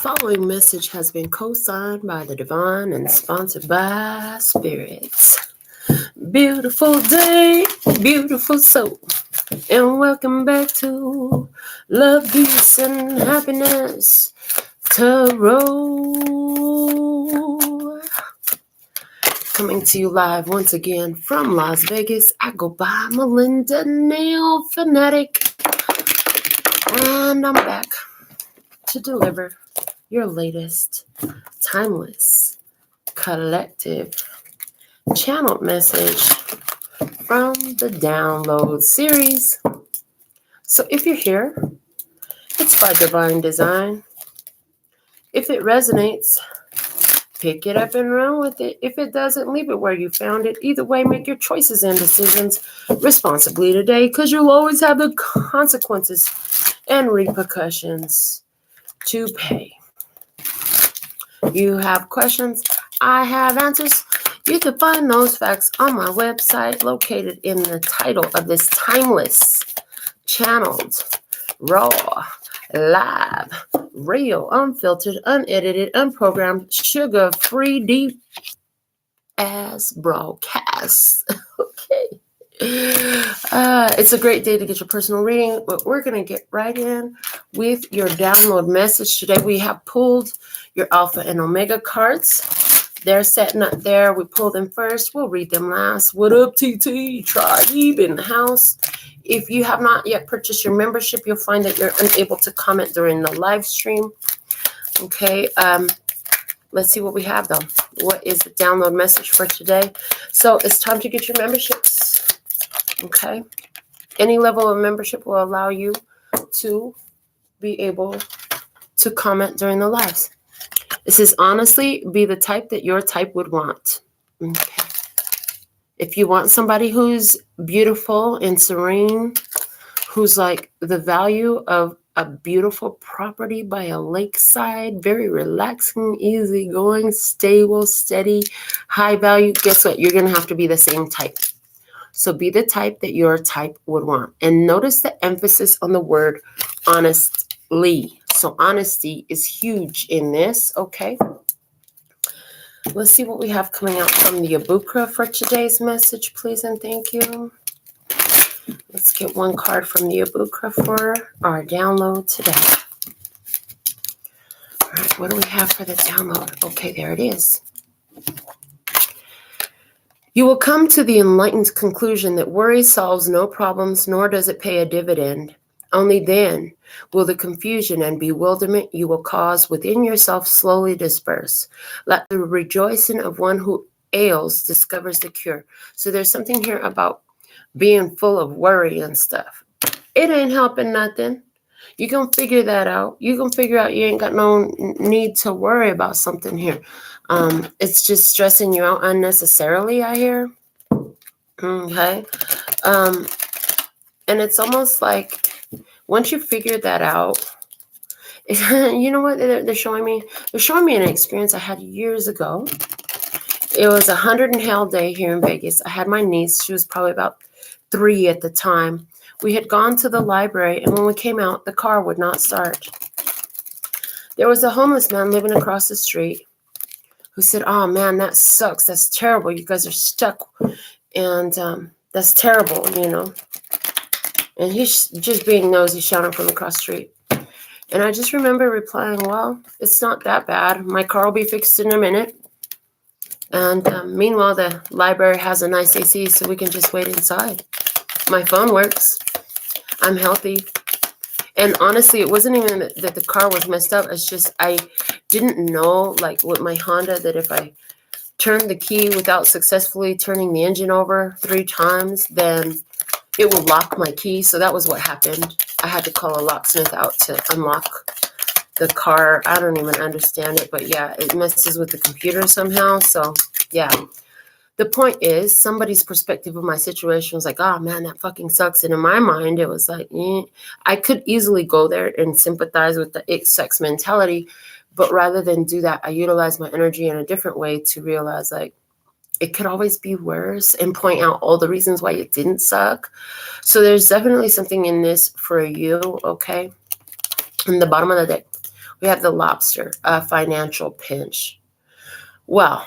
following message has been co-signed by the divine and sponsored by spirits. Beautiful day, beautiful soul, and welcome back to Love, Peace, and Happiness Tarot. Coming to you live once again from Las Vegas. I go by Melinda NailFanatic, and I'm back to deliver your latest timeless collective channeled message from the download series. So if you're here, it's by divine design. If it resonates, pick it up and run with it. If it doesn't, leave it where you found it. Either way, make your choices and decisions responsibly today, because you'll always have the consequences and repercussions to pay. You have questions, I have answers. You can find those facts on my website, located in the title of this timeless, channeled, raw, live, real, unfiltered, unedited, unprogrammed, sugar-free, deep-ass broadcast. Okay. It's a great day to get your personal reading, but we're going to get right in with your download message. Today we have pulled your Alpha and Omega cards. They're setting up there. We pull them first. We'll read them last. What up, TT? Tribe in the house. If you have not yet purchased your membership, you'll find that you're unable to comment during the live stream. Okay. Let's see what we have, though. What is the download message for today? So it's time to get your memberships. Okay. Any level of membership will allow you to be able to comment during the lives. It says, honestly, be the type that your type would want. Okay. If you want somebody who's beautiful and serene, who's like the value of a beautiful property by a lakeside, very relaxing, easygoing, stable, steady, high value, guess what? You're going to have to be the same type. So be the type that your type would want. And notice the emphasis on the word honestly. So honesty is huge in this, okay? Let's see what we have coming out from the Abukra for today's message, please and thank you. Let's get one card from the Abukra for our download today. All right, what do we have for the download? Okay, there it is. You will come to the enlightened conclusion that worry solves no problems, nor does it pay a dividend. Only then will the confusion and bewilderment you will cause within yourself slowly disperse. Let the rejoicing of one who ails discovers the cure. So there's something here about being full of worry and stuff. It ain't helping nothing. You can figure that out. You can figure out you ain't got no need to worry about something here. It's just stressing you out unnecessarily, I hear. Okay. And it's almost like once you figure that out, you know what they're showing me? They're showing me an experience I had years ago. It was a 100 and hell day here in Vegas. I had my niece. She was probably about 3 at the time. We had gone to the library, and when we came out, the car would not start. There was a homeless man living across the street who said, oh, man, that sucks. That's terrible. You guys are stuck. And that's terrible, you know. And he's just being nosy, shouting from across the street. And I just remember replying, well, it's not that bad. My car will be fixed in a minute. And meanwhile, the library has a nice AC, so we can just wait inside. My phone works. I'm healthy. And honestly, it wasn't even that the car was messed up. It's just I didn't know, like with my Honda, that if I turned the key without successfully turning the engine over 3 times, then it will lock my key. So that was what happened. I had to call a locksmith out to unlock the car. I don't even understand it, but yeah, it messes with the computer somehow. So yeah, the point is somebody's perspective of my situation was like, oh man, that fucking sucks. And in my mind, it was like, I could easily go there and sympathize with the it sucks mentality. But rather than do that, I utilized my energy in a different way to realize like, it could always be worse and point out all the reasons why it didn't suck. So there's definitely something in this for you, okay? In the bottom of the deck, We have the lobster, a financial pinch. Well,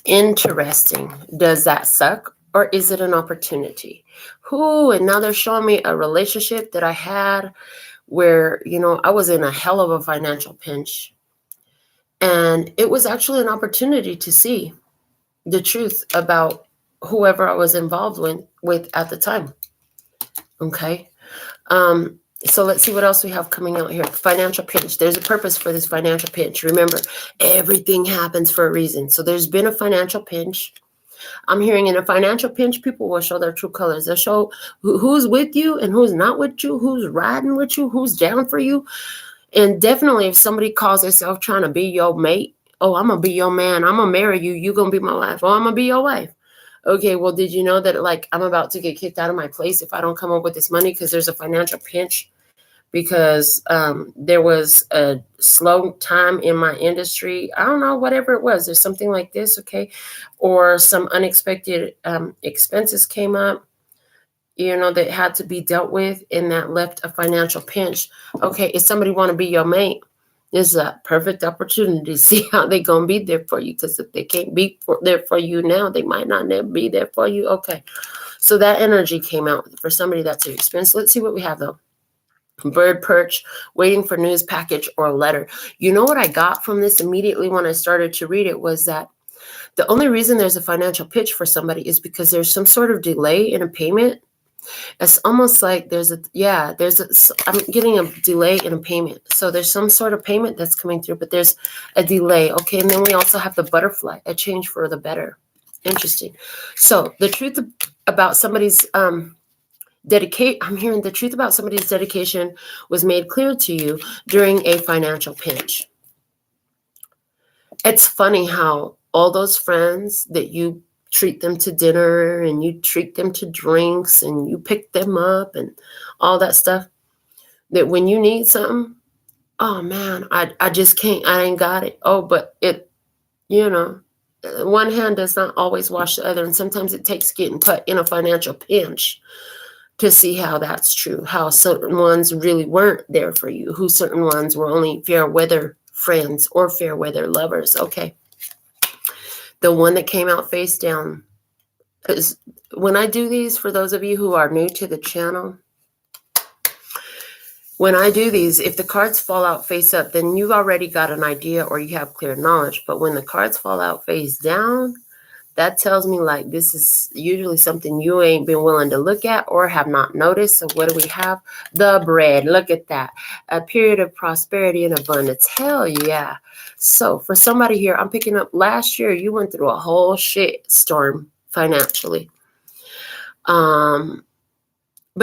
interesting. Does that suck or is it an opportunity? And now they're showing me a relationship that I had where, I was in a hell of a financial pinch. And it was actually an opportunity to see the truth about whoever I was involved with at the time. Okay. So let's see what else we have coming out here. Financial pinch. There's a purpose for this financial pinch. Remember, everything happens for a reason. So there's been a financial pinch. I'm hearing in a financial pinch, people will show their true colors. They'll show who's with you and who's not with you, who's riding with you, who's down for you. And definitely if somebody calls themselves trying to be your mate, oh, I'm going to be your man. I'm going to marry you. You're going to be my wife. Oh, I'm going to be your wife. Okay, well, did you know that, like, I'm about to get kicked out of my place if I don't come up with this money because there's a financial pinch because there was a slow time in my industry. I don't know, whatever it was. There's something like this, okay? Or some unexpected expenses came up, that had to be dealt with, and that left a financial pinch. Okay, if somebody want to be your mate, this is a perfect opportunity to see how they're going to be there for you, because if they can't be there for you now, they might not never be there for you. Okay, so that energy came out for somebody that's your expense. Let's see what we have, though. Bird perch, waiting for news package or letter. You know what I got from this immediately when I started to read it was that the only reason there's a financial pitch for somebody is because there's some sort of delay in a payment. It's almost like I'm getting a delay in a payment. So there's some sort of payment that's coming through, but there's a delay. Okay. And then we also have the butterfly, a change for the better. Interesting. So the truth about somebody's, I'm hearing the truth about somebody's dedication was made clear to you during a financial pinch. It's funny how all those friends that you treat them to dinner and you treat them to drinks and you pick them up and all that stuff, that when you need something, oh man, I just can't, I ain't got it. Oh, but it, one hand does not always wash the other. And sometimes it takes getting put in a financial pinch to see how that's true, how certain ones really weren't there for you, who certain ones were only fair weather friends or fair weather lovers. Okay. The one that came out face down is, when I do these, for those of you who are new to the channel, when I do these, if the cards fall out face up, then you've already got an idea or you have clear knowledge. But when the cards fall out face down, that tells me like this is usually something you ain't been willing to look at or have not noticed. So what do we have? The bread. Look at that. A period of prosperity and abundance. Hell yeah. So for somebody here, I'm picking up last year, you went through a whole shit storm financially. But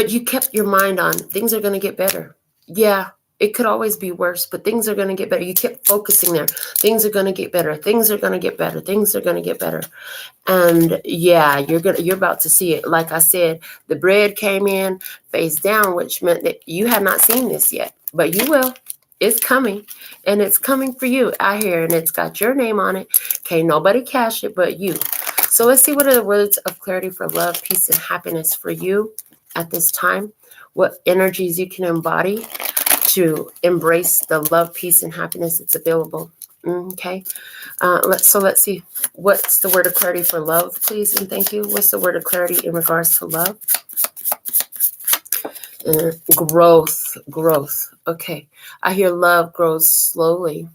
you kept your mind on things are going to get better. Yeah. It could always be worse, but things are going to get better. You kept focusing there. Things are going to get better. Things are going to get better. Things are going to get better. And yeah, you're about to see it. Like I said, the bread came in face down, which meant that you had not seen this yet, but you will. It's coming, and it's coming for you out here, and it's got your name on it. Can't nobody cash it but you. So let's see what are the words of clarity for love, peace, and happiness for you at this time. What energies you can embody to embrace the love, peace, and happiness that's available. Okay. Let's see. What's the word of clarity for love, please? And thank you. What's the word of clarity in regards to love? Growth. Okay. I hear love grows slowly.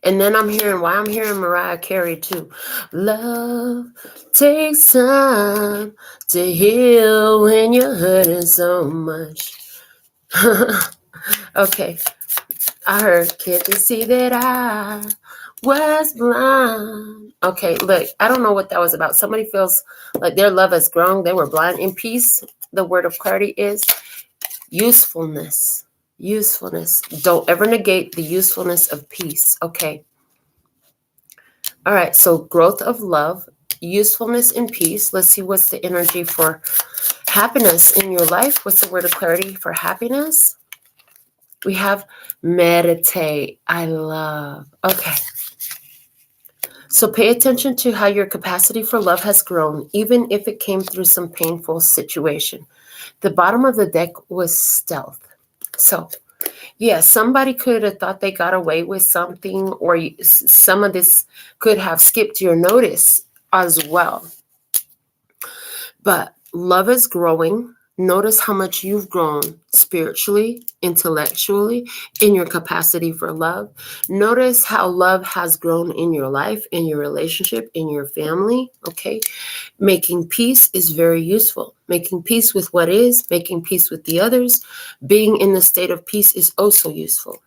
And then I'm hearing Mariah Carey too. Love takes time to heal when you're hurting so much. Okay. I heard, can't you see that I was blind? Okay, look, I don't know what that was about. Somebody feels like their love has grown. They were blind. In peace, the word of clarity is usefulness. Usefulness. Don't ever negate the usefulness of peace. Okay. All right, so growth of love, usefulness, and peace. Let's see what's the energy for happiness in your life. What's the word of clarity for happiness? We have meditate. I love. Okay. So pay attention to how your capacity for love has grown, even if it came through some painful situation. The bottom of the deck was stealth. So Yeah, somebody could have thought they got away with something, or some of this could have skipped your notice as well. But love is growing. Notice how much you've grown spiritually, intellectually, in your capacity for love. Notice how love has grown in your life, in your relationship, in your family, okay? Making peace is very useful. Making peace with what is, making peace with the others, being in the state of peace is also useful.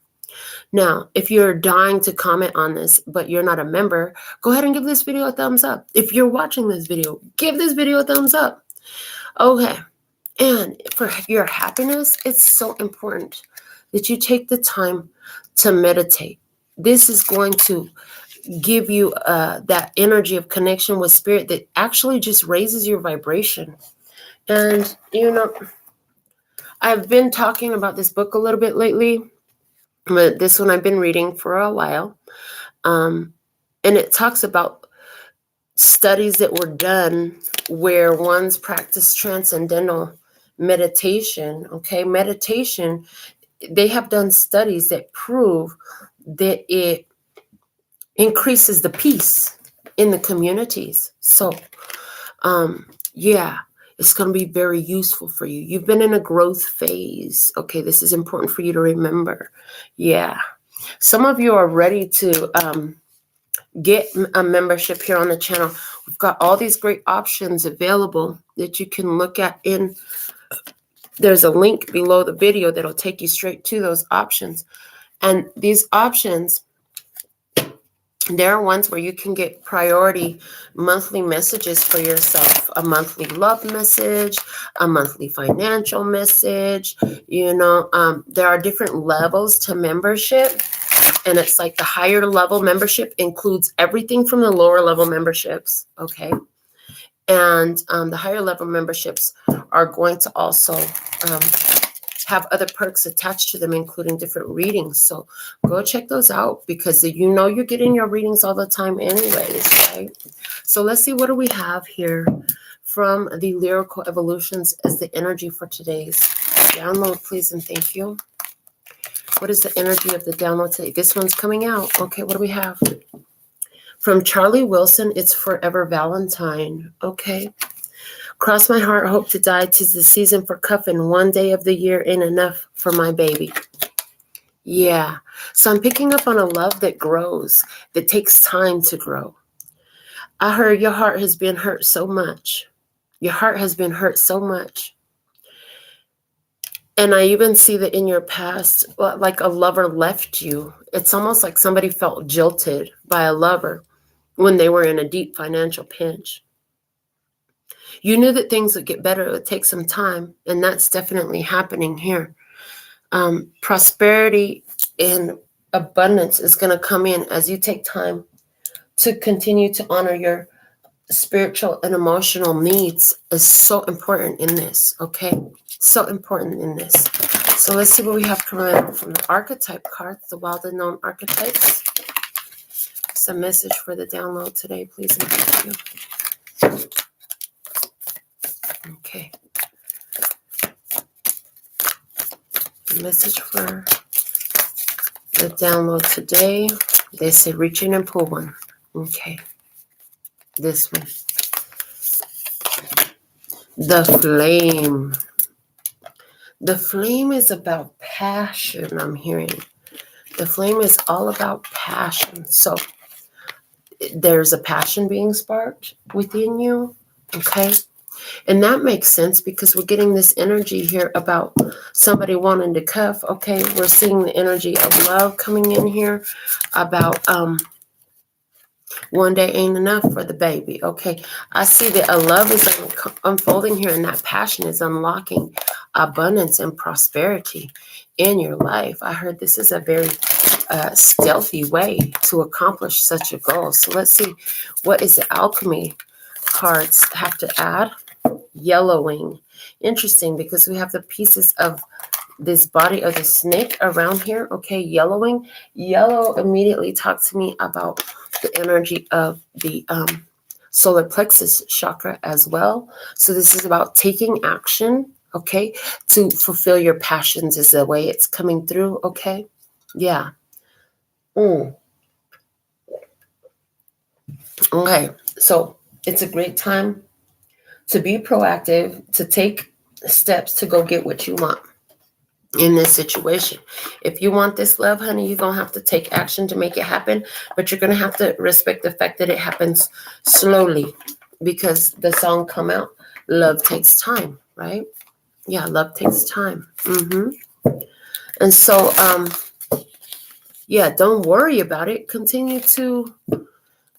Now, if you're dying to comment on this, but you're not a member, go ahead and give this video a thumbs up. If you're watching this video, give this video a thumbs up. Okay. And for your happiness, it's so important that you take the time to meditate. This is going to give you that energy of connection with spirit that actually just raises your vibration. And, you know, I've been talking about this book a little bit lately, but this one I've been reading for a while. And it talks about studies that were done where one's practiced transcendental meditation. Okay, meditation, they have done studies that prove that it increases the peace in the communities. So, yeah, it's going to be very useful for you. You've been in a growth phase. Okay, this is important for you to remember. Yeah, some of you are ready to get a membership here on the channel. We've got all these great options available that you can look at. There's a link below the video that'll take you straight to those options. And these options, there are ones where you can get priority monthly messages for yourself, a monthly love message, a monthly financial message. You know, there are different levels to membership. And it's like the higher level membership includes everything from the lower level memberships. Okay. And the higher level memberships are going to also have other perks attached to them, including different readings. So go check those out, because you know you're getting your readings all the time anyways, right? So let's see, what do we have here from the Lyrical Evolutions as the energy for today's download, please and thank you. What is the energy of the download today? This one's coming out. Okay, what do we have? From Charlie Wilson, it's Forever Valentine. Okay. Cross my heart, hope to die. 'Tis the season for cuffing. One day of the year ain't enough for my baby. Yeah. So I'm picking up on a love that grows, that takes time to grow. I heard your heart has been hurt so much. Your heart has been hurt so much. And I even see that in your past, like a lover left you. It's almost like somebody felt jilted by a lover when they were in a deep financial pinch. You knew that things would get better. It would take some time. And that's definitely happening here. Prosperity and abundance is going to come in as you take time to continue to honor your spiritual and emotional needs. Is so important in this. Okay. So important in this. So let's see what we have coming in from the archetype cards, the wild unknown archetypes. Some message for the download today, please and thank you. Okay. The message for the download today. They say reach in and pull one. Okay. This one. The flame. The flame is about passion, I'm hearing. The flame is all about passion. So there's a passion being sparked within you. Okay. And that makes sense because we're getting this energy here about somebody wanting to cuff. Okay. We're seeing the energy of love coming in here about, one day ain't enough for the baby. Okay. I see that a love is unfolding here, and that passion is unlocking abundance and prosperity in your life. I heard this is a very stealthy way to accomplish such a goal. So let's see, what is the alchemy cards have to add? Yellowing. Interesting, because we have the pieces of this body of the snake around here. Okay, yellowing. Yellow immediately talked to me about the energy of the solar plexus chakra as well. So this is about taking action, okay? To fulfill your passions is the way it's coming through, okay? Yeah. Okay, so it's a great time to be proactive, to take steps to go get what you want in this situation. If you want this love, honey, you're going to have to take action to make it happen, but you're going to have to respect the fact that it happens slowly, because the song come out, love takes time, right? Yeah, love takes time. And so, yeah, don't worry about it. Continue to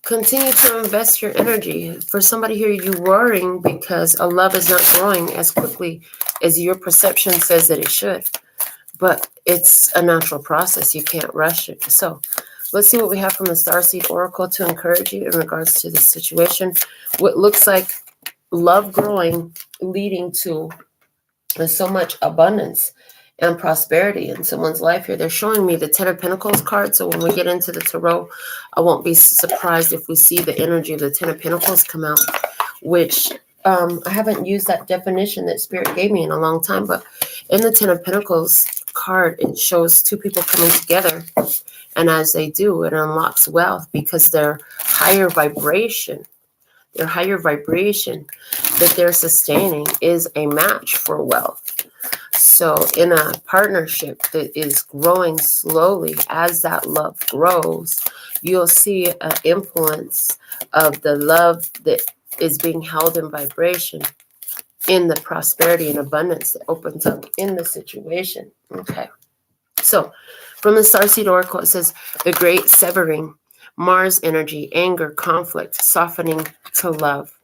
invest your energy. For somebody here, you worrying because a love is not growing as quickly as your perception says that it should. But it's a natural process. You can't rush it. So let's see what we have from the Starseed Oracle to encourage you in regards to this situation. What looks like love growing, leading to so much abundance and prosperity in someone's life here. They're showing me the Ten of Pentacles card. So when we get into the Tarot, I won't be surprised if we see the energy of the Ten of Pentacles come out, which I haven't used that definition that Spirit gave me in a long time. But in the Ten of Pentacles card, it shows two people coming together. And as they do, it unlocks wealth because their higher vibration that they're sustaining is a match for wealth. So in a partnership that is growing slowly, as that love grows, you'll see an influence of the love that is being held in vibration in the prosperity and abundance that opens up in the situation. Okay. So from the Starseed Oracle, it says the great severing, Mars energy, anger, conflict, softening to love.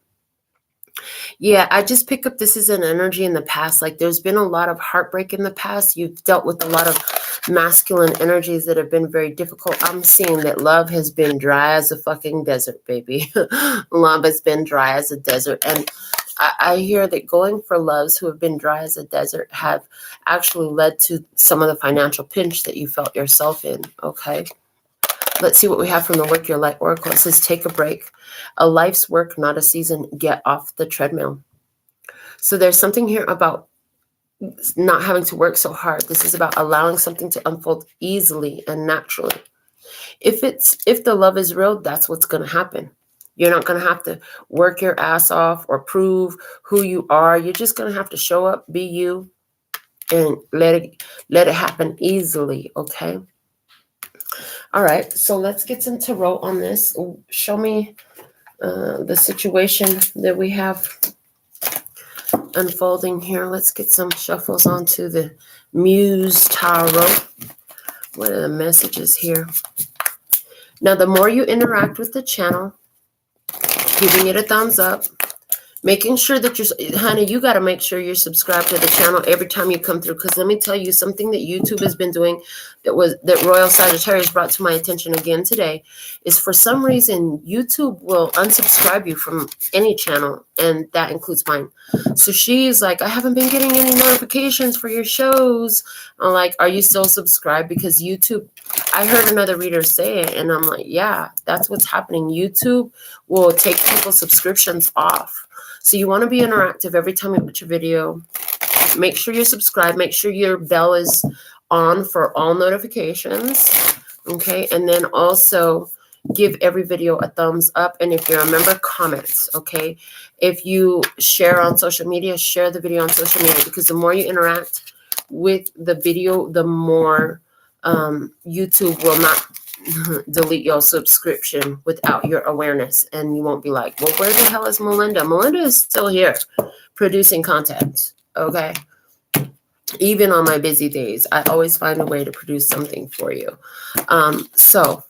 Yeah, I just pick up this is an energy in the past. Like there's been a lot of heartbreak in the past. You've dealt with a lot of masculine energies that have been very difficult. I'm seeing that love has been dry as a fucking desert, baby. Love has been dry as a desert. And I hear that going for loves who have been dry as a desert have actually led to some of the financial pinch that you felt yourself in, okay? Let's see what we have from the Work Your Light Oracle. It says, take a break. A life's work, not a season. Get off the treadmill. So there's something here about not having to work so hard. This is about allowing something to unfold easily and naturally. If the love is real, that's what's going to happen. You're not going to have to work your ass off or prove who you are. You're just going to have to show up, be you, and let it happen easily, okay? All right, so let's get some tarot on this. Show me the situation that we have unfolding here. Let's get some shuffles onto the Muse Tarot. What are the messages here? Now, the more you interact with the channel, giving it a thumbs up, making sure that honey, you got to make sure you're subscribed to the channel every time you come through. Because let me tell you something that YouTube has been doing that Royal Sagittarius brought to my attention again today is for some reason, YouTube will unsubscribe you from any channel. And that includes mine. So she's like, I haven't been getting any notifications for your shows. I'm like, are you still subscribed? Because YouTube, I heard another reader say it. And I'm like, yeah, that's what's happening. YouTube will take people's subscriptions off. So you want to be interactive every time you watch a video. Make sure you're subscribed. Make sure your bell is on for all notifications. Okay. And then also give every video a thumbs up. And if you're a member, comments. Okay. If you share on social media, share the video on social media, because the more you interact with the video, the more YouTube will not delete your subscription without your awareness. And you won't be like, well, where the hell is Melinda? Melinda is still here producing content. Okay. Even on my busy days, I always find a way to produce something for you. So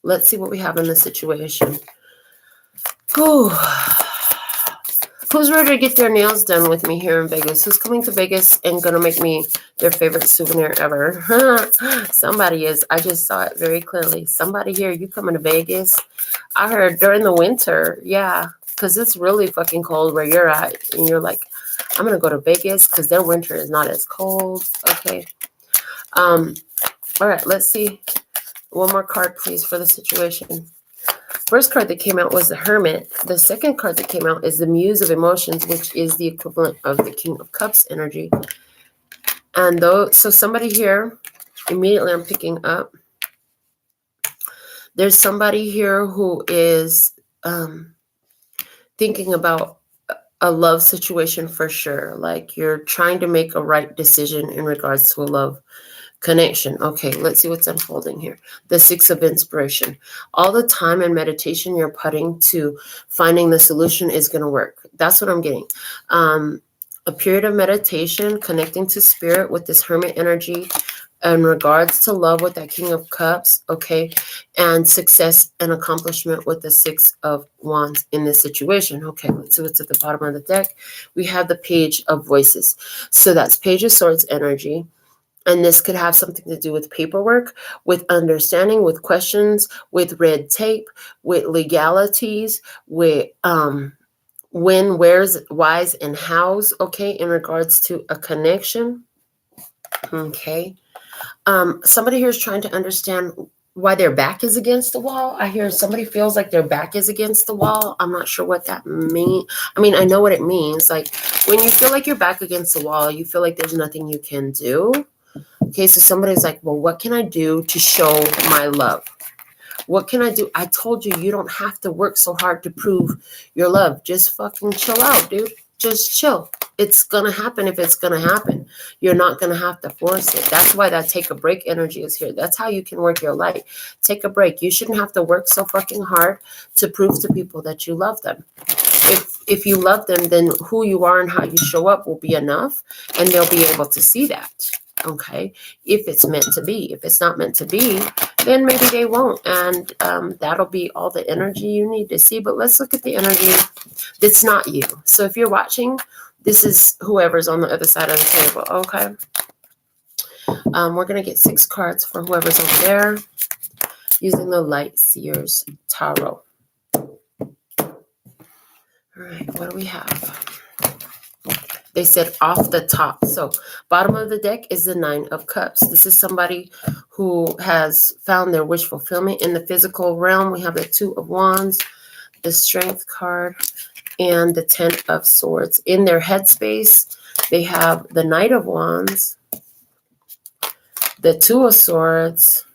let's see what we have in this situation. Who's ready to get their nails done with me here in Vegas? Who's coming to Vegas and going to make me their favorite souvenir ever? Somebody is. I just saw it very clearly. Somebody here, you coming to Vegas? I heard during the winter. Yeah, because it's really fucking cold where you're at. And you're like, I'm going to go to Vegas because their winter is not as cold. Okay. All right, let's see. One more card, please, for the situation. first card that came out was the Hermit. The second card that came out is the Muse of Emotions, which is the equivalent of the King of Cups energy. And so somebody here, immediately I'm picking up, there's somebody here who is thinking about a love situation for sure. Like you're trying to make a right decision in regards to a love connection. Okay, let's see what's unfolding here. The Six of Inspiration. All the time and meditation you're putting to finding the solution is going to work. That's what I'm getting. A period of meditation, connecting to spirit with this Hermit energy in regards to love with that King of Cups, okay, and success and accomplishment with the Six of Wands in this situation. Okay, let's see what's at the bottom of the deck. We have the Page of Voices. So that's Page of Swords energy. And this could have something to do with paperwork, with understanding, with questions, with red tape, with legalities, with when, where's, why's, and how's, okay, in regards to a connection. Okay. Somebody here is trying to understand why their back is against the wall. I hear somebody feels like their back is against the wall. I'm not sure what that means. I mean, I know what it means. Like when you feel like your back against the wall, you feel like there's nothing you can do. Okay, so somebody's like, well, what can I do to show my love? What can I do? I told you, you don't have to work so hard to prove your love. Just fucking chill out, dude. Just chill. It's going to happen if it's going to happen. You're not going to have to force it. That's why that take a break energy is here. That's how you can work your light. Take a break. You shouldn't have to work so fucking hard to prove to people that you love them. If you love them, then who you are and how you show up will be enough, and they'll be able to see that. Okay, if it's meant to be. If it's not meant to be, then maybe they won't. And that'll be all the energy you need to see. But let's look at the energy that's not you. So if you're watching, this is whoever's on the other side of the table. Okay. We're going to get 6 cards for whoever's over there using the 𝙿𝚎𝚛𝚎 Tarot. All right, what do we have? They said off the top. So bottom of the deck is the 9 of Cups. This is somebody who has found their wish fulfillment in the physical realm. We have the 2 of Wands, the Strength card, and the 10 of Swords. In their headspace, they have the Knight of Wands, the 2 of Swords,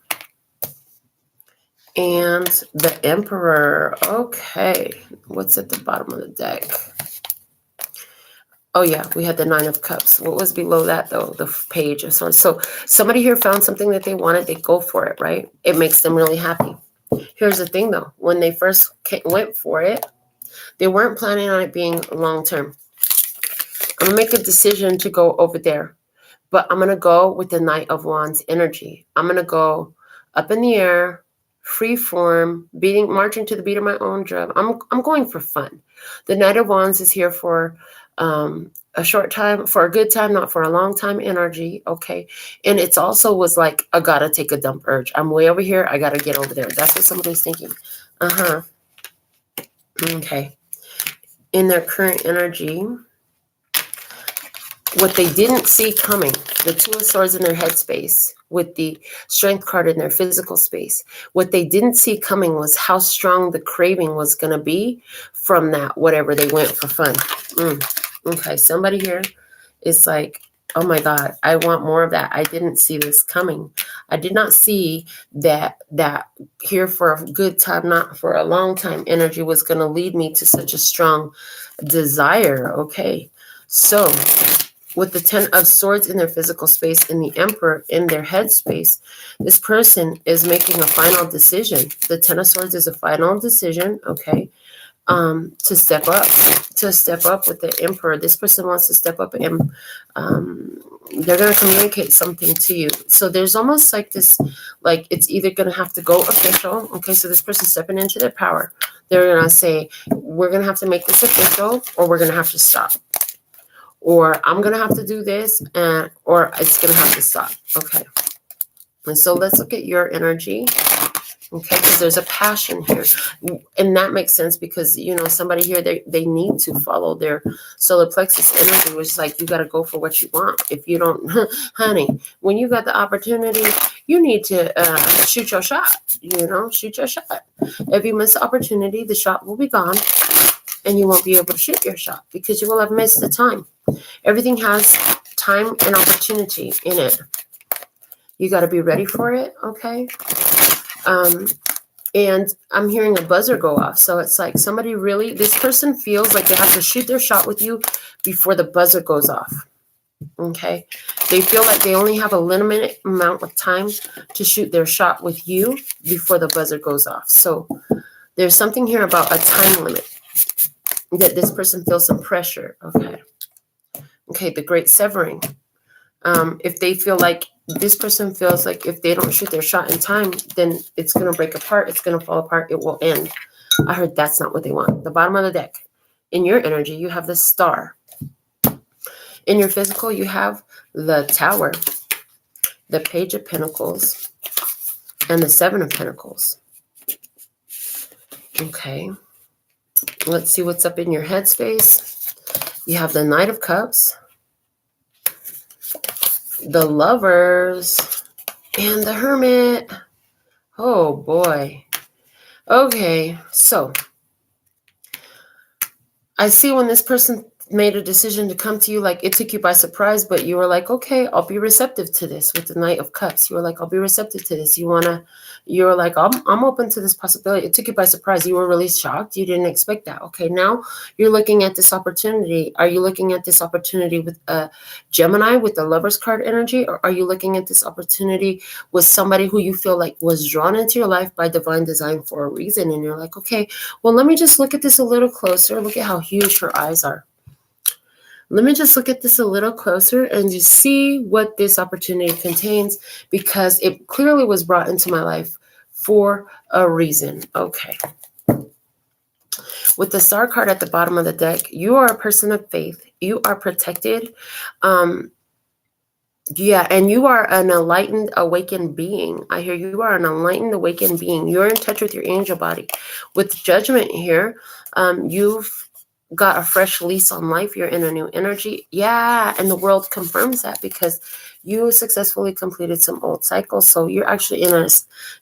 and the Emperor. Okay, what's at the bottom of the deck? Oh, yeah, we had the 9 of Cups. What was below that, though? The Page of Swords. So somebody here found something that they wanted. They go for it, right? It makes them really happy. Here's the thing, though. When they first went for it, they weren't planning on it being long-term. I'm going to make a decision to go over there. But I'm going to go with the Knight of Wands energy. I'm going to go up in the air, free form, marching to the beat of my own drum. I'm going for fun. The Knight of Wands is here for a short time, for a good time, not for a long time energy. Okay. And it's also was like, I gotta take a dump urge. I'm way over here. I gotta get over there. That's what somebody's thinking. Okay. In their current energy, what they didn't see coming, the 2 of Swords in their headspace with the Strength card in their physical space, what they didn't see coming was how strong the craving was going to be from that, whatever they went for fun. Okay, somebody here is like, oh my God, I want more of that. I didn't see this coming. I did not see that here for a good time, not for a long time energy was going to lead me to such a strong desire. Okay, so with the 10 of Swords in their physical space and the Emperor in their head space, this person is making a final decision. The 10 of Swords is a final decision, okay, to step up with the Emperor. This person wants to step up and they're going to communicate something to you. So there's almost like this, like it's either going to have to go official. Okay, so this person's stepping into their power. They're going to say, we're going to have to make this official, or we're going to have to stop. Or I'm going to have to do this, or it's going to have to stop. Okay. And so let's look at your energy. Okay, because there's a passion here. And that makes sense because, you know, somebody here, they need to follow their solar plexus energy, which is like, you got to go for what you want. If you don't, honey, when you got the opportunity, you need to shoot your shot, shoot your shot. If you miss the opportunity, the shot will be gone and you won't be able to shoot your shot because you will have missed the time. Everything has time and opportunity in it. You got to be ready for it, okay? And I'm hearing a buzzer go off. So it's like somebody really, this person feels like they have to shoot their shot with you before the buzzer goes off. Okay. They feel like they only have a limited amount of time to shoot their shot with you before the buzzer goes off. So there's something here about a time limit that this person feels some pressure. Okay. Okay. The great severing. If they feel like this person feels like if they don't shoot their shot in time, then it's going to break apart. It's going to fall apart. It will end. I heard that's not what they want. The bottom of the deck. In your energy, you have the Star. In your physical, you have the Tower, the Page of Pentacles, and the Seven of Pentacles. Okay. Let's see what's up in your headspace. You have the Knight of Cups, the Lovers, and the Hermit. Oh, boy. Okay, so I see when this person made a decision to come to you, like it took you by surprise, but you were like, okay, I'll be receptive to this with the Knight of Cups. You were like, I'll be receptive to this. You were like, I'm open to this possibility. It took you by surprise. You were really shocked. You didn't expect that. Okay, now you're looking at this opportunity. Are you looking at this opportunity with a Gemini with the Lover's card energy? Or are you looking at this opportunity with somebody who you feel like was drawn into your life by divine design for a reason? And you're like, okay, well, let me just look at this a little closer. Look at how huge her eyes are. Let me just look at this a little closer and just see what this opportunity contains, because it clearly was brought into my life for a reason. Okay. With the Star card at the bottom of the deck, you are a person of faith. You are protected. Yeah, and you are an enlightened, awakened being. I hear you are an enlightened, awakened being. You're in touch with your angel body. With Judgment here, you've got a fresh lease on life. You're in a new energy. Yeah, and the world confirms that because you successfully completed some old cycles. So you're actually in a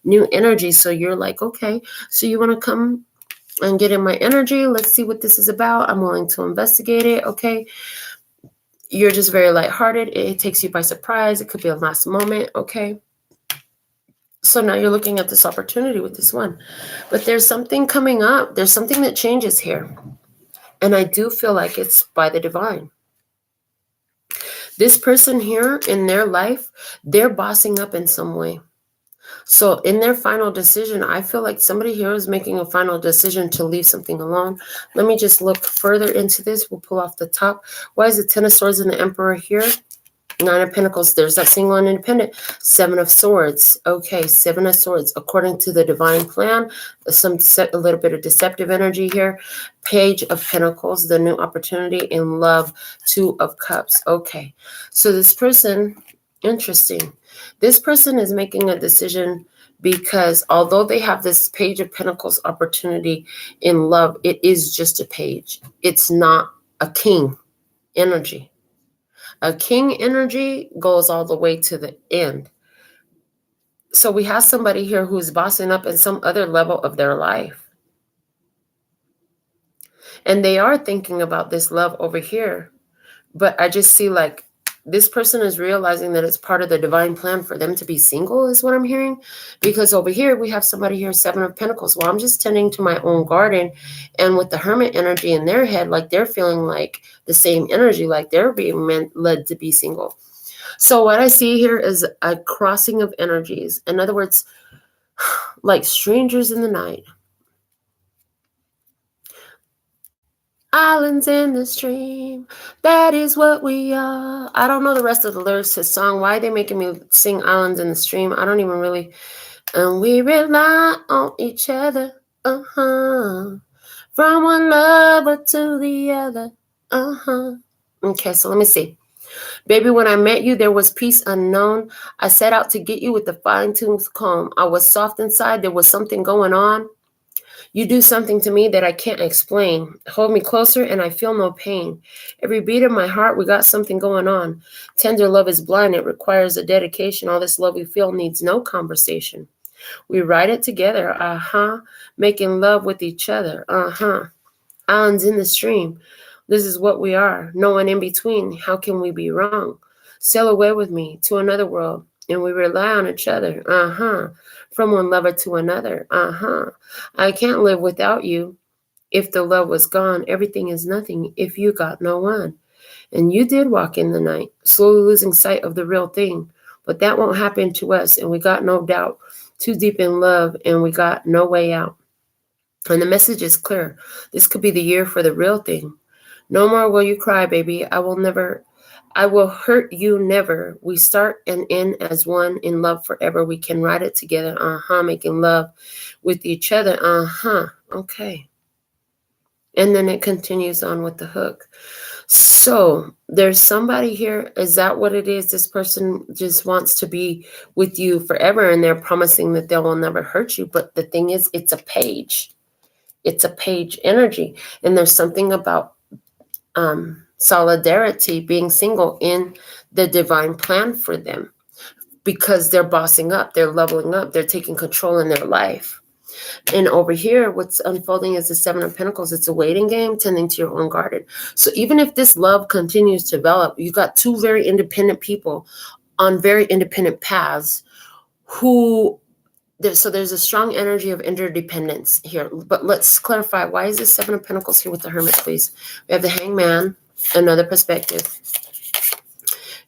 new energy. So you're like, okay, so you want to come and get in my energy? Let's see what this is about. I'm willing to investigate it. Okay. You're just very lighthearted. It takes you by surprise. It could be a last moment. Okay. So now you're looking at this opportunity with this one. But there's something coming up. There's something that changes here. And I do feel like it's by the divine. This person here in their life, they're bossing up in some way. So in their final decision, I feel like somebody here is making a final decision to leave something alone. Let me just look further into this. We'll pull off the top. Why is the Ten of Swords and the Emperor here? Nine of Pentacles. There's that single and independent. Seven of Swords. Okay, Seven of Swords. According to the divine plan, a little bit of deceptive energy here. Page of Pentacles, the new opportunity in love. Two of Cups. Okay, so this person, interesting. This person is making a decision because although they have this Page of Pentacles opportunity in love, it is just a page. It's not a king energy. A king energy goes all the way to the end. So we have somebody here who's bossing up in some other level of their life. And they are thinking about this love over here. But I just see like this person is realizing that it's part of the divine plan for them to be single is what I'm hearing. Because over here, we have somebody here, Seven of Pentacles. Well, I'm just tending to my own garden. And with the Hermit energy in their head, like they're feeling like the same energy, like they're being led to be single. So what I see here is a crossing of energies. In other words, like strangers in the night. Islands in the stream, that is what we are. I don't know the rest of the lyrics to the song. Why are they making me sing Islands in the Stream? I don't even really. And we rely on each other, from one lover to the other, Okay, so let me see. Baby, when I met you, there was peace unknown. I set out to get you with the fine-tooth comb. I was soft inside. There was something going on. You do something to me that I can't explain. Hold me closer and I feel no pain. Every beat of my heart, we got something going on. Tender love is blind. It requires a dedication. All this love we feel needs no conversation. We ride it together. Making love with each other. Islands in the stream. This is what we are. No one in between. How can we be wrong? Sail away with me to another world. And we rely on each other. From one lover to another. I can't live without you. If the love was gone, everything is nothing if you got no one. And you did walk in the night, slowly losing sight of the real thing. But that won't happen to us, and we got no doubt. Too deep in love, and we got no way out. And the message is clear. This could be the year for the real thing. No more will you cry, baby. I will hurt you never. We start and end as one in love forever. We can ride it together. Making love with each other. Okay. And then it continues on with the hook. So there's somebody here. Is that what it is? This person just wants to be with you forever, and they're promising that they will never hurt you. But the thing is, it's a page. It's a page energy. And there's something about solidarity, being single in the divine plan for them, because they're bossing up, they're leveling up, they're taking control in their life. And over here, what's unfolding is the Seven of Pentacles. It's a waiting game, tending to your own garden. So even if this love continues to develop, you got two very independent people on very independent paths who, so there's a strong energy of interdependence here. But let's clarify, why is this Seven of Pentacles here with the Hermit, please? We have the Hangman, another perspective.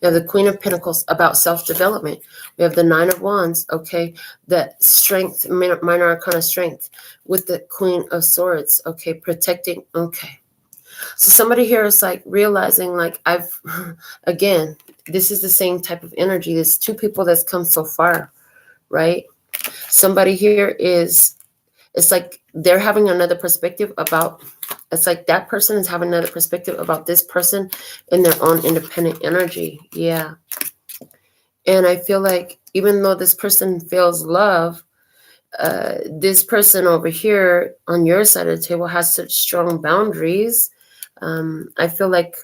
We have the Queen of Pentacles, about self-development. We have the Nine of Wands, okay, that strength, minor arcana strength, with the Queen of Swords, okay, protecting, okay. So somebody here is like realizing, like, again, this is the same type of energy. There's two people that's come so far, right? Somebody here is, it's like they're having another perspective about, it's like that person is having another perspective about this person in their own independent energy. Yeah. And I feel like even though this person feels love, this person over here on your side of the table has such strong boundaries. I feel like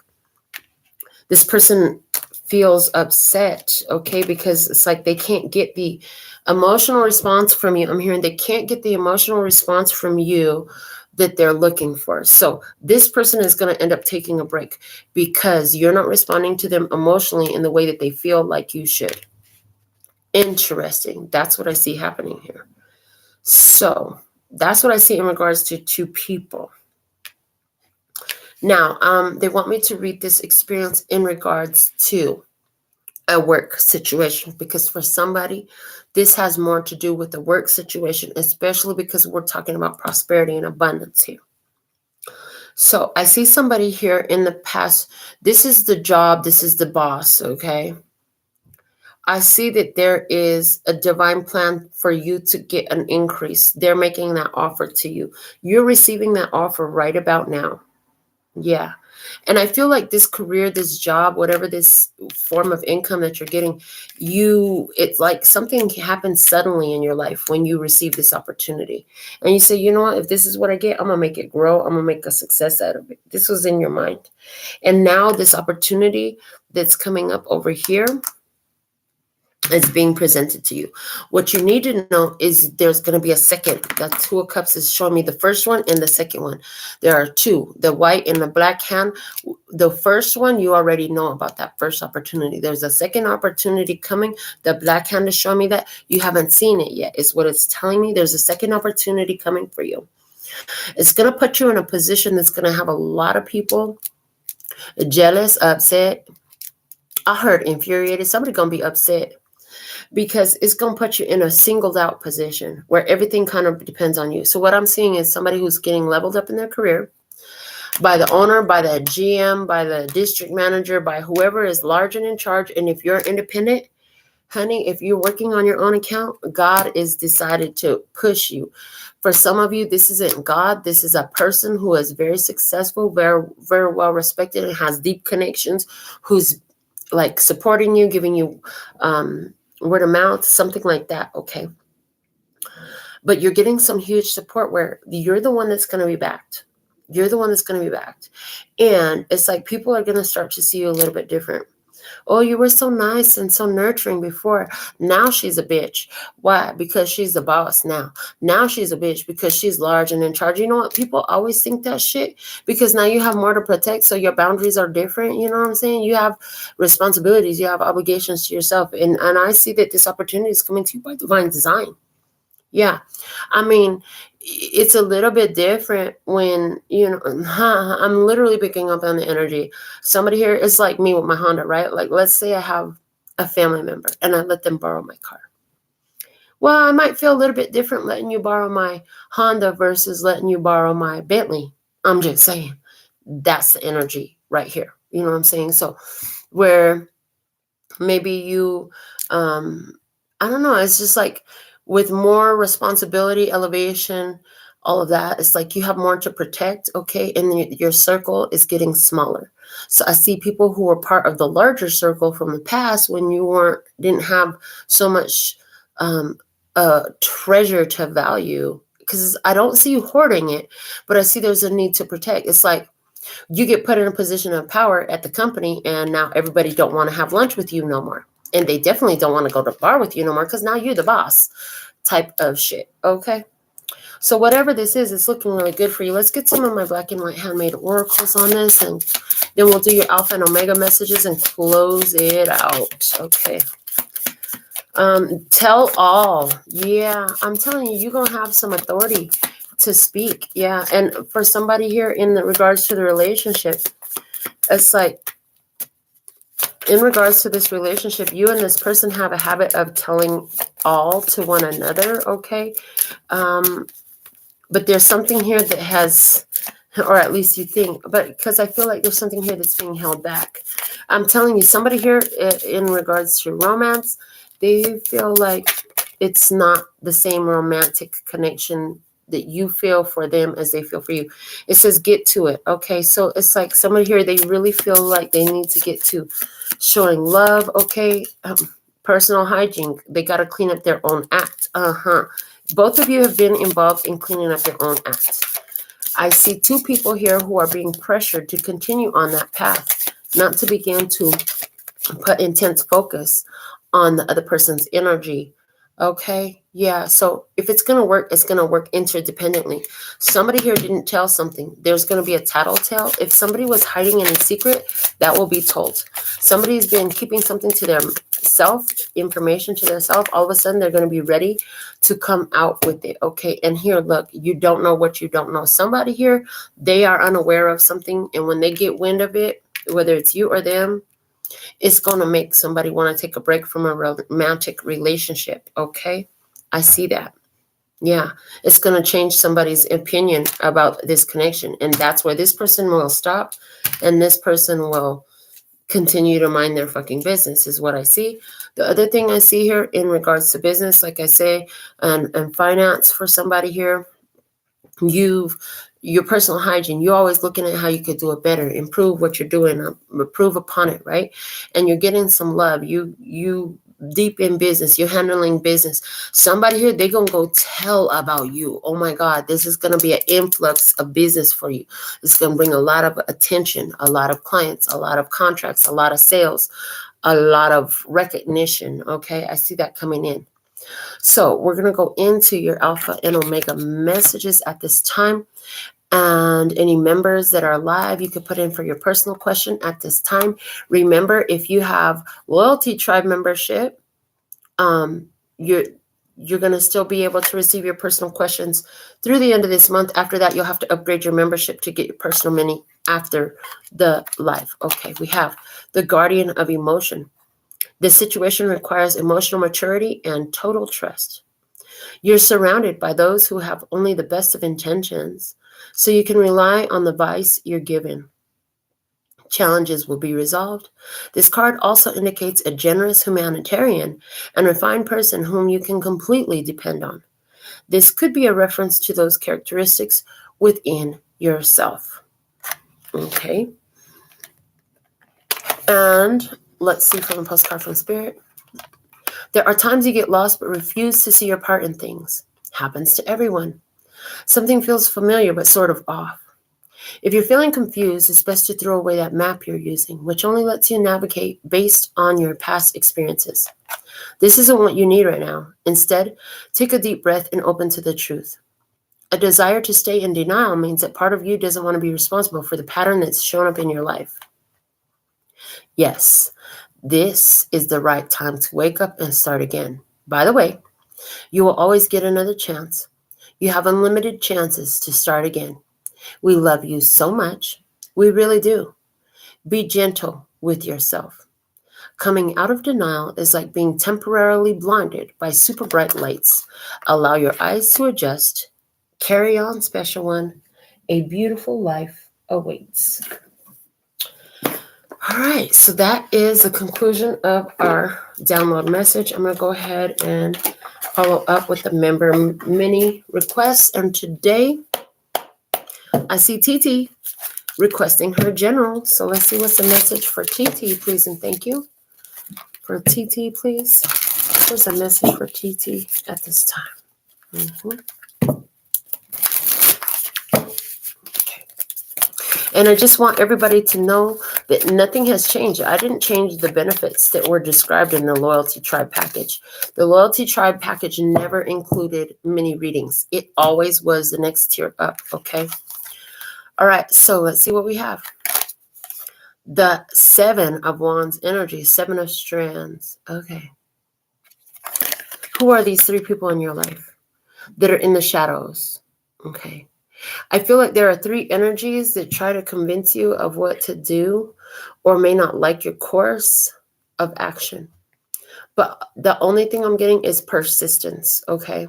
this person feels upset, okay, because it's like they can't get the emotional response from you. I'm hearing they can't get the emotional response from you that they're looking for. So this person is going to end up taking a break because you're not responding to them emotionally in the way that they feel like you should. Interesting. That's what I see happening here. So that's what I see in regards to two people. Now, they want me to read this experience in regards to a work situation, because for somebody, this has more to do with the work situation, especially because we're talking about prosperity and abundance here. So I see somebody here in the past. This is the job. This is the boss, okay? I see that there is a divine plan for you to get an increase. They're making that offer to you. You're receiving that offer right about now. Yeah. And I feel like this career, this job, whatever this form of income that you're getting, it's like something happens suddenly in your life when you receive this opportunity. And you say, you know what, if this is what I get, I'm going to make it grow. I'm going to make a success out of it. This was in your mind. And now this opportunity that's coming up over here is being presented to you. What you need to know is there's going to be a second. The Two of Cups is showing me the first one and the second one. There are two, the white and the black hand. The first one, you already know about that first opportunity. There's a second opportunity coming. The black hand is showing me that. You haven't seen it yet, is what it's telling me. There's a second opportunity coming for you. It's going to put you in a position that's going to have a lot of people jealous, upset. I heard infuriated. Somebody going to be upset, because it's going to put you in a singled out position where everything kind of depends on you. So what I'm seeing is somebody who's getting leveled up in their career by the owner, by the GM, by the district manager, by whoever is large and in charge. And if you're independent, honey, if you're working on your own account, God is decided to push you. For some of you, this isn't God. This is a person who is very successful, very, very well respected, and has deep connections, who's like supporting you, giving you, word of mouth, something like that, okay? But you're getting some huge support where you're the one that's going to be backed. You're the one that's going to be backed. And it's like people are going to start to see you a little bit different. Oh, you were so nice and so nurturing before. Now she's a bitch. Why? Because she's the boss now. Now she's a bitch because she's large and in charge. You know what? People always think that shit because now you have more to protect. So your boundaries are different. You know what I'm saying? You have responsibilities. You have obligations to yourself. And I see that this opportunity is coming to you by divine design. Yeah. I mean, it's a little bit different when, you know, I'm literally picking up on the energy. Somebody here is like me with my Honda, right? Like, let's say I have a family member and I let them borrow my car. Well, I might feel a little bit different letting you borrow my Honda versus letting you borrow my Bentley. I'm just saying that's the energy right here. You know what I'm saying? So where maybe you, I don't know, it's just like, with more responsibility, elevation, all of that, it's like you have more to protect, okay? And your circle is getting smaller. So I see people who were part of the larger circle from the past when you didn't have so much treasure to value, because I don't see you hoarding it, but I see there's a need to protect. It's like you get put in a position of power at the company and now everybody don't want to have lunch with you no more. And they definitely don't want to go to the bar with you no more because now you're the boss type of shit, okay? So whatever this is, it's looking really good for you. Let's get some of my black and white handmade oracles on this, and then we'll do your alpha and omega messages and close it out, okay? Tell all. Yeah, I'm telling you, you're going to have some authority to speak. Yeah, and for somebody here in regards to the relationship, it's like, in regards to this relationship, you and this person have a habit of telling all to one another, okay? But there's something here that has, or at least you think, but because I feel like there's something here that's being held back. I'm telling you, somebody here in regards to romance, they feel like it's not the same romantic connection that you feel for them as they feel for you. It says get to it, okay? So it's like somebody here, they really feel like they need to get to showing love, okay? Personal hygiene, they got to clean up their own act. Both of you have been involved in cleaning up your own act. I see two people here who are being pressured to continue on that path, not to begin to put intense focus on the other person's energy. Okay, yeah, so if it's going to work, it's going to work interdependently. Somebody here didn't tell something. There's going to be a tattletale. If somebody was hiding any secret, that will be told. Somebody's been keeping something to their self, information to their self. All of a sudden, they're going to be ready to come out with it, okay? And here, look, you don't know what you don't know. Somebody here, they are unaware of something, and when they get wind of it, whether it's you or them, it's going to make somebody want to take a break from a romantic relationship, okay? I see that. Yeah, it's going to change somebody's opinion about this connection, and that's where this person will stop, and this person will continue to mind their fucking business, is what I see. The other thing I see here in regards to business, like I say, and finance for somebody here, your personal hygiene, you're always looking at how you could do it better, improve what you're doing, improve upon it, right? And you're getting some love. You deep in business, you're handling business. Somebody here, they're going to go tell about you. Oh my God, this is going to be an influx of business for you. It's going to bring a lot of attention, a lot of clients, a lot of contracts, a lot of sales, a lot of recognition, okay? I see that coming in. So we're going to go into your alpha and omega messages at this time. And any members that are live, you could put in for your personal question at this time. Remember, if you have Loyalty Tribe membership, you're going to still be able to receive your personal questions through the end of this month. After that, you'll have to upgrade your membership to get your personal mini after the live. Okay, we have the Guardian of Emotion. This situation requires emotional maturity and total trust. You're surrounded by those who have only the best of intentions, so you can rely on the advice you're given. Challenges will be resolved. This card also indicates a generous humanitarian and refined person whom you can completely depend on. This could be a reference to those characteristics within yourself. Okay. And let's see from a postcard from Spirit. There are times you get lost but refuse to see your part in things. Happens to everyone. Something feels familiar but sort of off. If you're feeling confused, it's best to throw away that map you're using, which only lets you navigate based on your past experiences. This isn't what you need right now. Instead, take a deep breath and open to the truth. A desire to stay in denial means that part of you doesn't want to be responsible for the pattern that's shown up in your life. Yes, this is the right time to wake up and start again. By the way, you will always get another chance. You have unlimited chances to start again. We love you so much. We really do. Be gentle with yourself. Coming out of denial is like being temporarily blinded by super bright lights. Allow your eyes to adjust. Carry on, special one. A beautiful life awaits. All right, so that is the conclusion of our download message. I'm going to go ahead and follow up with the member mini requests. And today, I see TT requesting her general. So let's see what's the message for TT, please, and thank you. For TT, please. Here's a message for TT at this time. Okay. And I just want everybody to know that nothing has changed. I didn't change the benefits that were described in the Loyalty Tribe package. The Loyalty Tribe package never included mini readings. It always was the next tier up, okay? All right, so let's see what we have. The 7 of Wands energy, 7 of Strands. Okay. Who are these 3 people in your life that are in the shadows? Okay. I feel like there are 3 energies that try to convince you of what to do or may not like your course of action. But the only thing I'm getting is persistence, okay?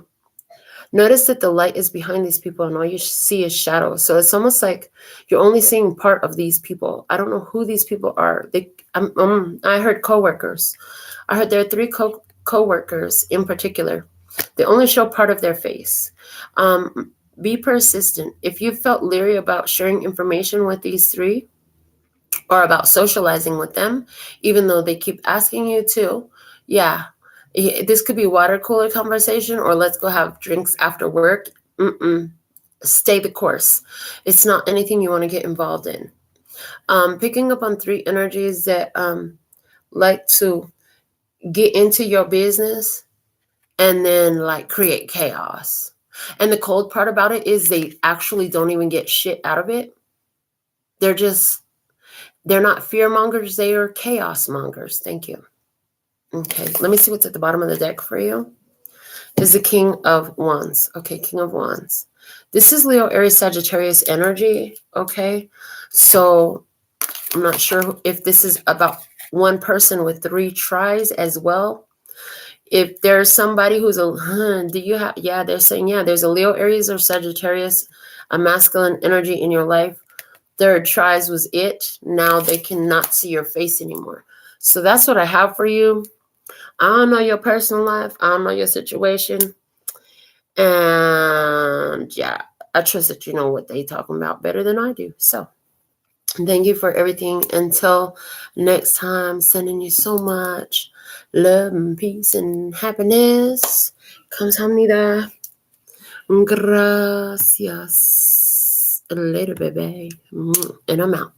Notice that the light is behind these people and all you see is shadows. So it's almost like you're only seeing part of these people. I don't know who these people are. I heard coworkers. I heard there are 3 coworkers in particular. They only show part of their face. Be persistent. If you felt leery about sharing information with these 3 or about socializing with them, even though they keep asking you to, yeah, this could be water cooler conversation or let's go have drinks after work. Stay the course. It's not anything you want to get involved in. Picking up on 3 energies that like to get into your business and then like create chaos. And the cold part about it is they actually don't even get shit out of it. They're not fear mongers. They are chaos mongers. Thank you. Okay, let me see what's at the bottom of the deck for you. Is the King of Wands. Okay, King of Wands. This is Leo, Aries, Sagittarius energy. Okay, so I'm not sure if this is about one person with 3 tries as well. If there's somebody who's they're saying, there's a Leo, Aries, or Sagittarius, a masculine energy in your life. 3rd tries was it. Now they cannot see your face anymore. So that's what I have for you. I don't know your personal life. I don't know your situation. And yeah, I trust that you know what they're talking about better than I do. So thank you for everything. Until next time, sending you so much love and peace and happiness. Kamsahamnida. Gracias. Later, baby. And I'm out.